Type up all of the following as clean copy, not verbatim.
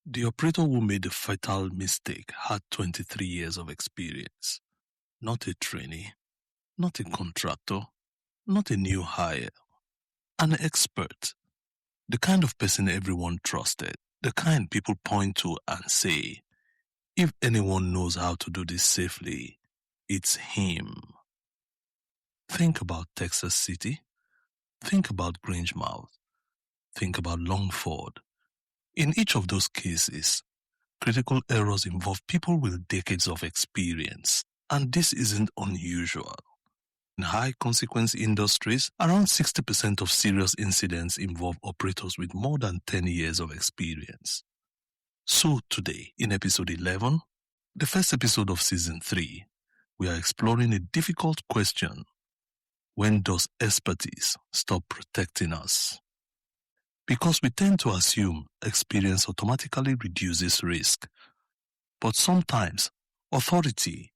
The operator who made the fatal mistake had 23 years of experience. Not a trainee, not a contractor, not a new hire. An expert. The kind of person everyone trusted. The kind people point to and say, if anyone knows how to do this safely, it's him. Think about Texas City. Think about Grangemouth. Think about Longford. In each of those cases, critical errors involve people with decades of experience, and this isn't unusual. In high-consequence industries, around 60% of serious incidents involve operators with more than 10 years of experience. So today, in episode 11, the first episode of season 3, we are exploring a difficult question. When does expertise stop protecting us? Because we tend to assume experience automatically reduces risk. But sometimes, authority,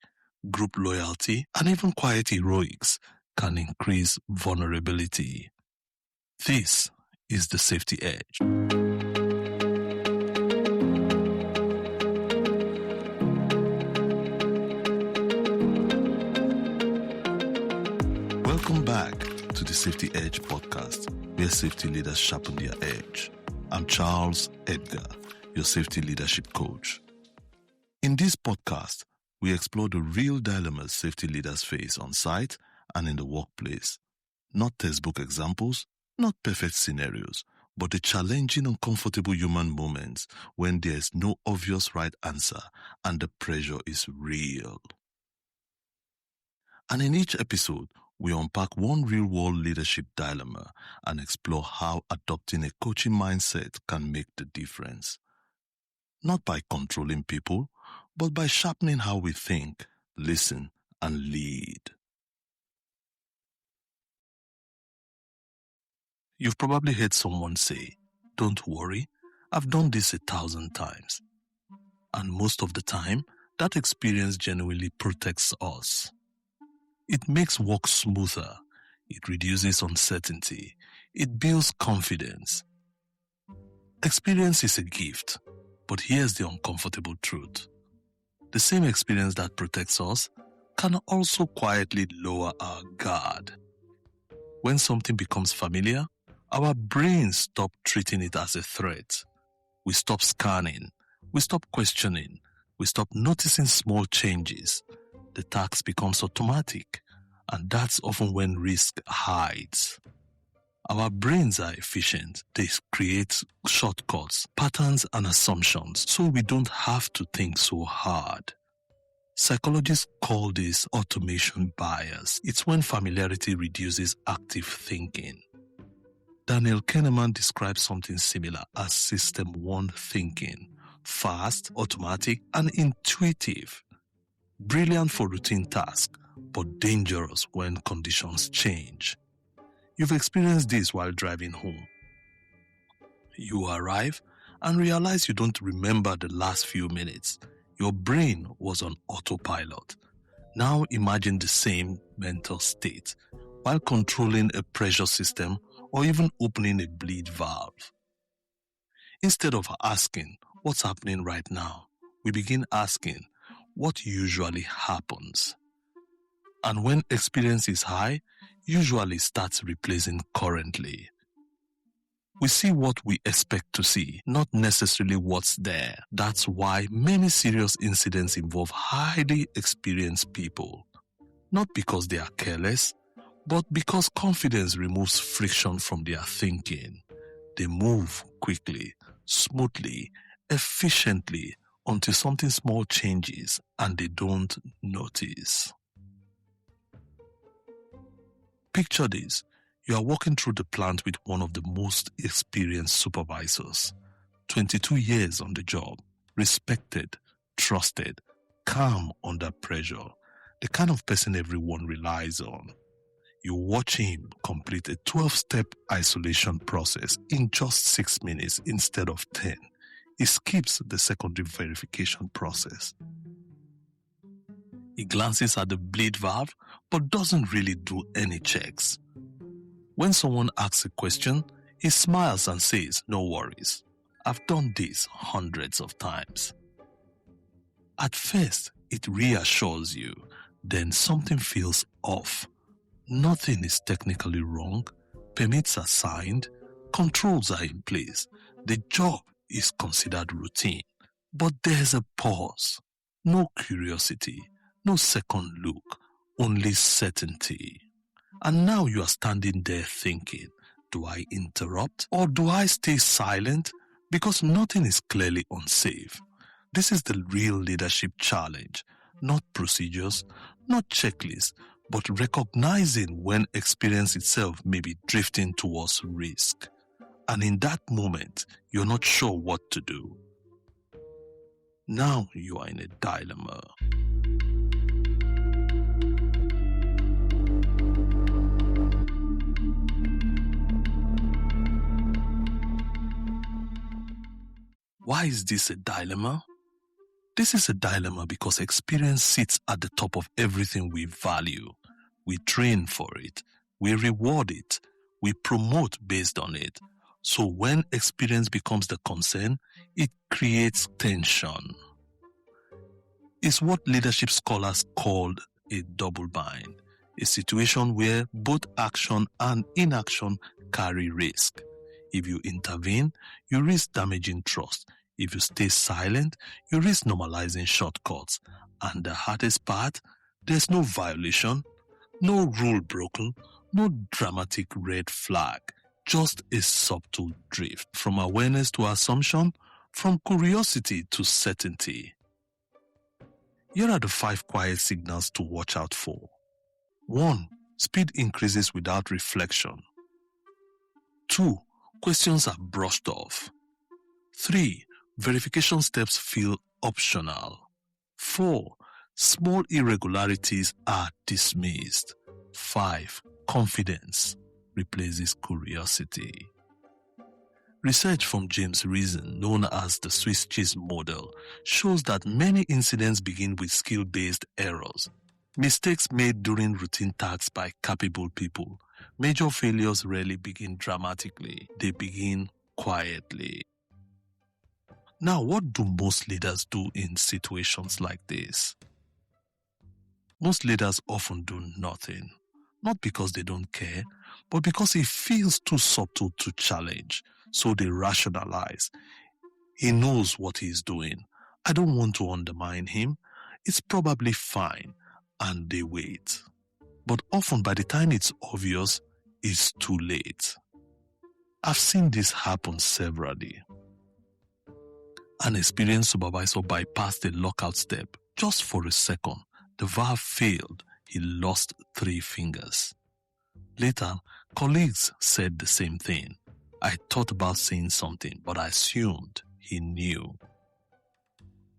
group loyalty, and even quiet heroics can increase vulnerability. This is the Safety Edge. Welcome back to the Safety Edge podcast, where safety leaders sharpen their edge. I'm Charles Edgar, your safety leadership coach. In this podcast, we explore the real dilemmas safety leaders face on site and in the workplace. Not textbook examples, not perfect scenarios, but the challenging, uncomfortable human moments when there's no obvious right answer and the pressure is real. And in each episode, we unpack one real-world leadership dilemma and explore how adopting a coaching mindset can make the difference. Not by controlling people, but by sharpening how we think, listen, and lead. You've probably heard someone say, "Don't worry, I've done this 1,000 times." And most of the time, that experience genuinely protects us. It makes work smoother, it reduces uncertainty, it builds confidence. Experience is a gift, but here's the uncomfortable truth. The same experience that protects us can also quietly lower our guard. When something becomes familiar, our brains stop treating it as a threat. We stop scanning, we stop questioning, we stop noticing small changes. The task becomes automatic, and that's often when risk hides. Our brains are efficient. They create shortcuts, patterns, and assumptions, so we don't have to think so hard. Psychologists call this automation bias. It's when familiarity reduces active thinking. Daniel Kahneman describes something similar as System 1 thinking: fast, automatic, and intuitive. Brilliant for routine tasks, but dangerous when conditions change. You've experienced this while driving home. You arrive and realize you don't remember the last few minutes. Your brain was on autopilot. Now imagine the same mental state while controlling a pressure system or even opening a bleed valve. Instead of asking, "What's happening right now?" we begin asking, "What usually happens?" And when experience is high, usually starts replacing currently. We see what we expect to see, not necessarily what's there. That's why many serious incidents involve highly experienced people. Not because they are careless, but because confidence removes friction from their thinking. They move quickly, smoothly, efficiently until something small changes and they don't notice. Picture this. You are walking through the plant with one of the most experienced supervisors. 22 years on the job, respected, trusted, calm under pressure, the kind of person everyone relies on. You watch him complete a 12-step isolation process in just 6 minutes instead of 10. He skips the secondary verification process. He glances at the bleed valve, but doesn't really do any checks. When someone asks a question, he smiles and says, "No worries." I've done this hundreds of times. At first, it reassures you, then something feels off. Nothing is technically wrong, permits are signed, controls are in place, the job is considered routine. But there's a pause, no curiosity, no second look, only certainty. And now you are standing there thinking, do I interrupt or do I stay silent? Because nothing is clearly unsafe. This is the real leadership challenge, not procedures, not checklists, but recognizing when experience itself may be drifting towards risk. And in that moment, you're not sure what to do. Now you are in a dilemma. Why is this a dilemma? This is a dilemma because experience sits at the top of everything we value. We train for it, we reward it, we promote based on it. So when experience becomes the concern, it creates tension. It's what leadership scholars called a double bind, a situation where both action and inaction carry risk. If you intervene, you risk damaging trust. If you stay silent, you risk normalizing shortcuts. And the hardest part, there's no violation, no rule broken, no dramatic red flag, just a subtle drift from awareness to assumption, from curiosity to certainty. Here are the 5 quiet signals to watch out for. 1. Speed increases without reflection. 2. Questions are brushed off. 3. Verification steps feel optional. 4. Small irregularities are dismissed. 5. Confidence replaces curiosity. Research from James Reason, known as the Swiss cheese model, shows that many incidents begin with skill-based errors. Mistakes made during routine tasks by capable people. Major failures rarely begin dramatically. They begin quietly. Now, what do most leaders do in situations like this? Most leaders often do nothing. Not because they don't care, but because it feels too subtle to challenge. So they rationalize. He knows what he's doing. I don't want to undermine him. It's probably fine. And they wait. But often by the time it's obvious, it's too late. I've seen this happen severally. An experienced supervisor bypassed a lockout step just for a second. The valve failed. He lost 3 fingers. Later, colleagues said the same thing. I thought about saying something, but I assumed he knew.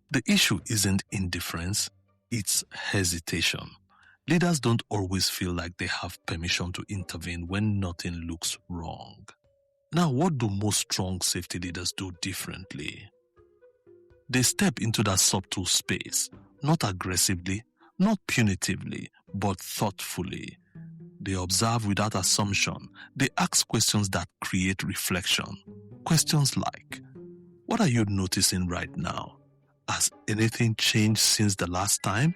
The issue isn't indifference, it's hesitation. Leaders don't always feel like they have permission to intervene when nothing looks wrong. Now, what do most strong safety leaders do differently? They step into that subtle space, not aggressively, not punitively, but thoughtfully. They observe without assumption. They ask questions that create reflection. Questions like, what are you noticing right now? Has anything changed since the last time?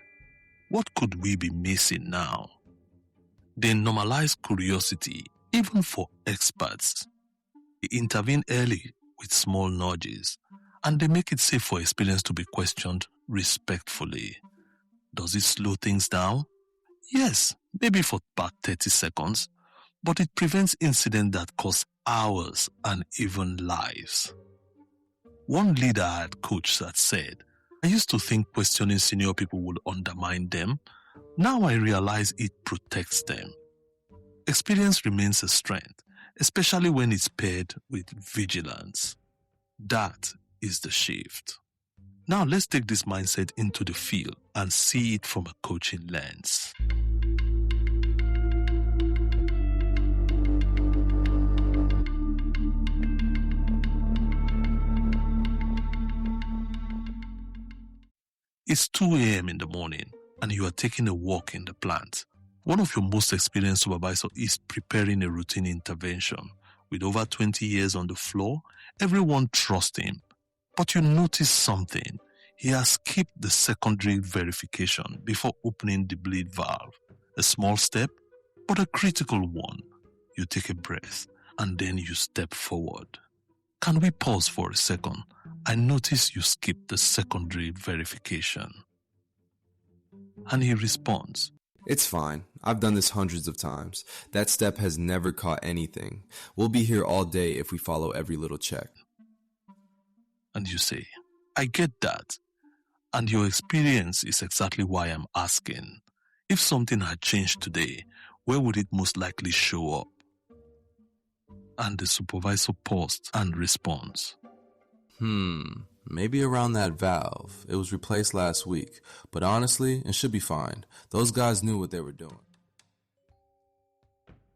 What could we be missing now? They normalize curiosity, even for experts. They intervene early with small nudges, and they make it safe for experience to be questioned respectfully. Does it slow things down? Yes, maybe for about 30 seconds, but it prevents incidents that cost hours and even lives. One leader I had coached had said, I used to think questioning senior people would undermine them. Now I realize it protects them. Experience remains a strength, especially when it's paired with vigilance. That is the shift. Now let's take this mindset into the field and see it from a coaching lens. It's 2 a.m. in the morning and you are taking a walk in the plant. One of your most experienced supervisors is preparing a routine intervention. With over 20 years on the floor, everyone trusts him. But you notice something. He has skipped the secondary verification before opening the bleed valve. A small step, but a critical one. You take a breath and then you step forward. Can we pause for a second? I notice you skipped the secondary verification. And he responds, "It's fine. I've done this hundreds of times. That step has never caught anything. We'll be here all day if we follow every little check." And you say, I get that. And your experience is exactly why I'm asking. If something had changed today, where would it most likely show up? And the supervisor paused and responds, Maybe around that valve. It was replaced last week, but honestly, it should be fine. Those guys knew what they were doing.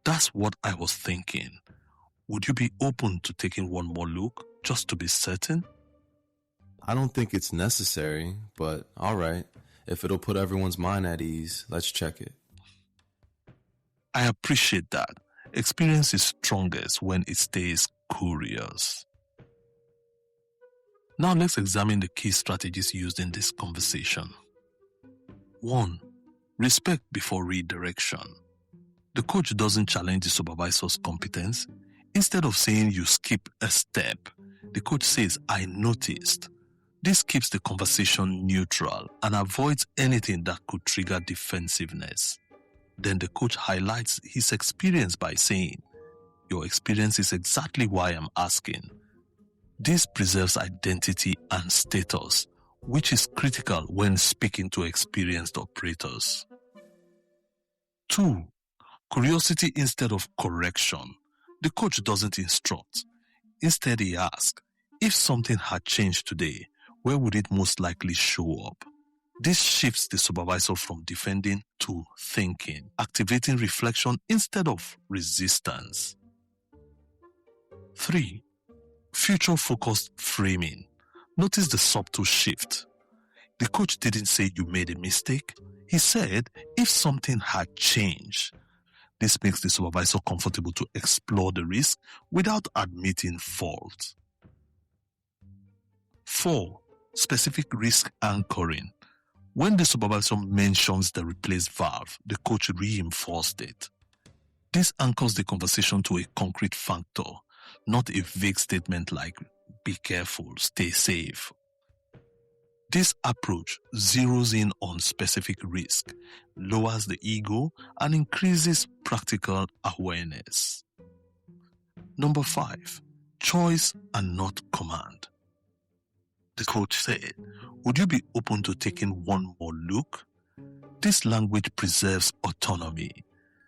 That's what I was thinking. Would you be open to taking one more look just to be certain? I don't think it's necessary, but all right. If it'll put everyone's mind at ease, let's check it. I appreciate that. Experience is strongest when it stays curious. Now let's examine the key strategies used in this conversation. 1. Respect before redirection. The coach doesn't challenge the supervisor's competence. Instead of saying you skip a step, the coach says, I noticed. This keeps the conversation neutral and avoids anything that could trigger defensiveness. Then the coach highlights his experience by saying, your experience is exactly why I'm asking. This preserves identity and status, which is critical when speaking to experienced operators. 2. Curiosity instead of correction. The coach doesn't instruct. Instead, he asks, if something had changed today, where would it most likely show up? This shifts the supervisor from defending to thinking, activating reflection instead of resistance. 3. Future-focused framing. Notice the subtle shift. The coach didn't say you made a mistake. He said, if something had changed. This makes the supervisor comfortable to explore the risk without admitting fault. 4. Specific risk anchoring. When the supervisor mentions the replaced valve, the coach reinforced it. This anchors the conversation to a concrete factor, not a vague statement like, be careful, stay safe. This approach zeroes in on specific risk, lowers the ego, and increases practical awareness. 5. Choice and not command. The coach said, would you be open to taking one more look? This language preserves autonomy.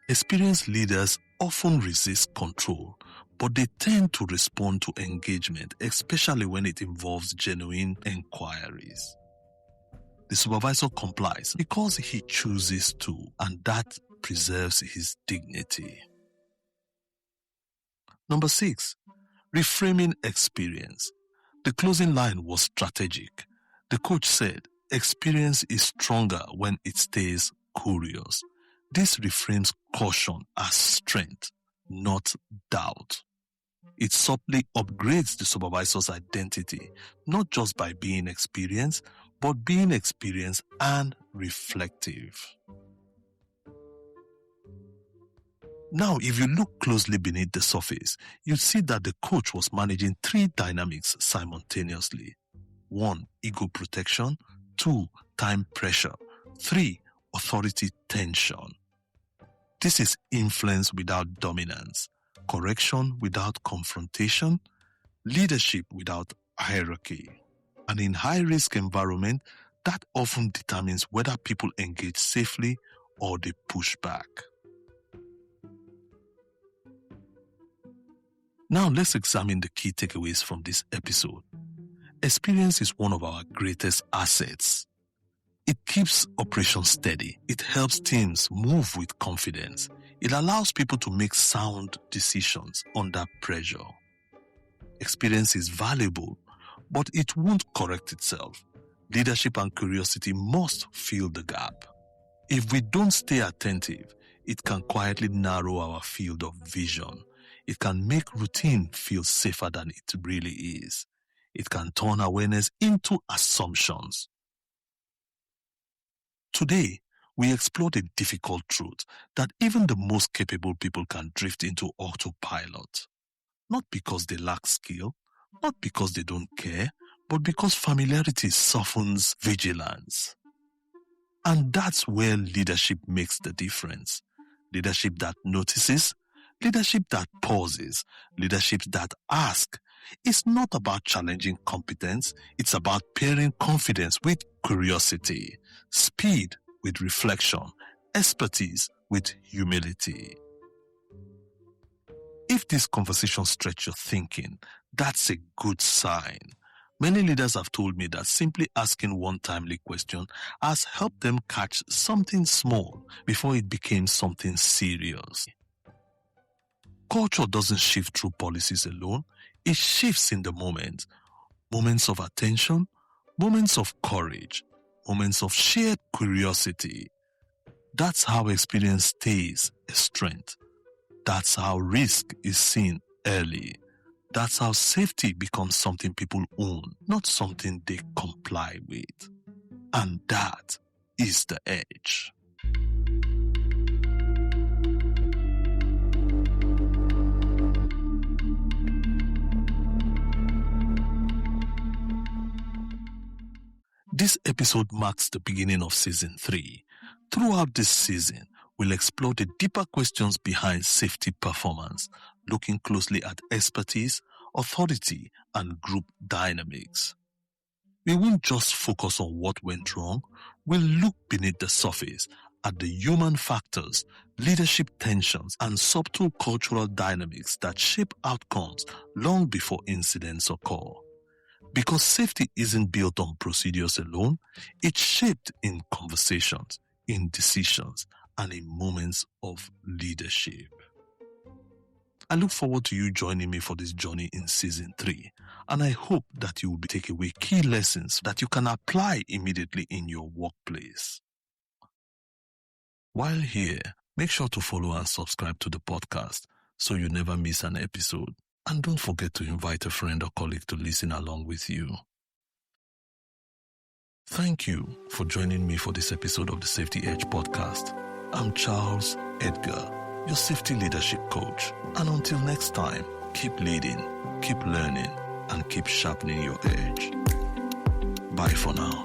Experienced leaders often resist control, but they tend to respond to engagement, especially when it involves genuine inquiries. The supervisor complies because he chooses to, and that preserves his dignity. 6. Reframing experience. The closing line was strategic. The coach said, experience is stronger when it stays curious. This reframes caution as strength, not doubt. It subtly upgrades the supervisor's identity, not just by being experienced, but being experienced and reflective. Now, if you look closely beneath the surface, you see that the coach was managing 3 dynamics simultaneously. 1. Ego protection. 2. Time pressure. 3. Authority tension. This is influence without dominance, correction without confrontation, leadership without hierarchy. And in high-risk environment, that often determines whether people engage safely or they push back. Now let's examine the key takeaways from this episode. Experience is one of our greatest assets. It keeps operations steady. It helps teams move with confidence. It allows people to make sound decisions under pressure. Experience is valuable, but it won't correct itself. Leadership and curiosity must fill the gap. If we don't stay attentive, it can quietly narrow our field of vision. It can make routine feel safer than it really is. It can turn awareness into assumptions. Today, we explore the difficult truth that even the most capable people can drift into autopilot. Not because they lack skill, not because they don't care, but because familiarity softens vigilance. And that's where leadership makes the difference. Leadership that notices, leadership that pauses, leadership that asks. It's not about challenging competence, it's about pairing confidence with curiosity, speed with reflection, expertise with humility. If this conversation stretches your thinking, that's a good sign. Many leaders have told me that simply asking one timely question has helped them catch something small before it became something serious. Culture doesn't shift through policies alone, it shifts in the moment. Moments of attention, moments of courage, moments of shared curiosity. That's how experience stays a strength. That's how risk is seen early. That's how safety becomes something people own, not something they comply with. And that is the edge. This episode marks the beginning of Season 3. Throughout this season, we'll explore the deeper questions behind safety performance, looking closely at expertise, authority, and group dynamics. We won't just focus on what went wrong, we'll look beneath the surface at the human factors, leadership tensions, and subtle cultural dynamics that shape outcomes long before incidents occur. Because safety isn't built on procedures alone, it's shaped in conversations, in decisions, and in moments of leadership. I look forward to you joining me for this journey in Season 3, and I hope that you will take away key lessons that you can apply immediately in your workplace. While here, make sure to follow and subscribe to the podcast so you never miss an episode. And don't forget to invite a friend or colleague to listen along with you. Thank you for joining me for this episode of the Safety Edge podcast. I'm Charles Edgar, your safety leadership coach. And until next time, keep leading, keep learning, and keep sharpening your edge. Bye for now.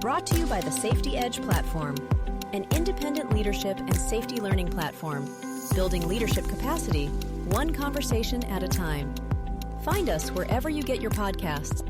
Brought to you by the Safety Edge platform, an independent leadership and safety learning platform, building leadership capacity one conversation at a time. Find us wherever you get your podcasts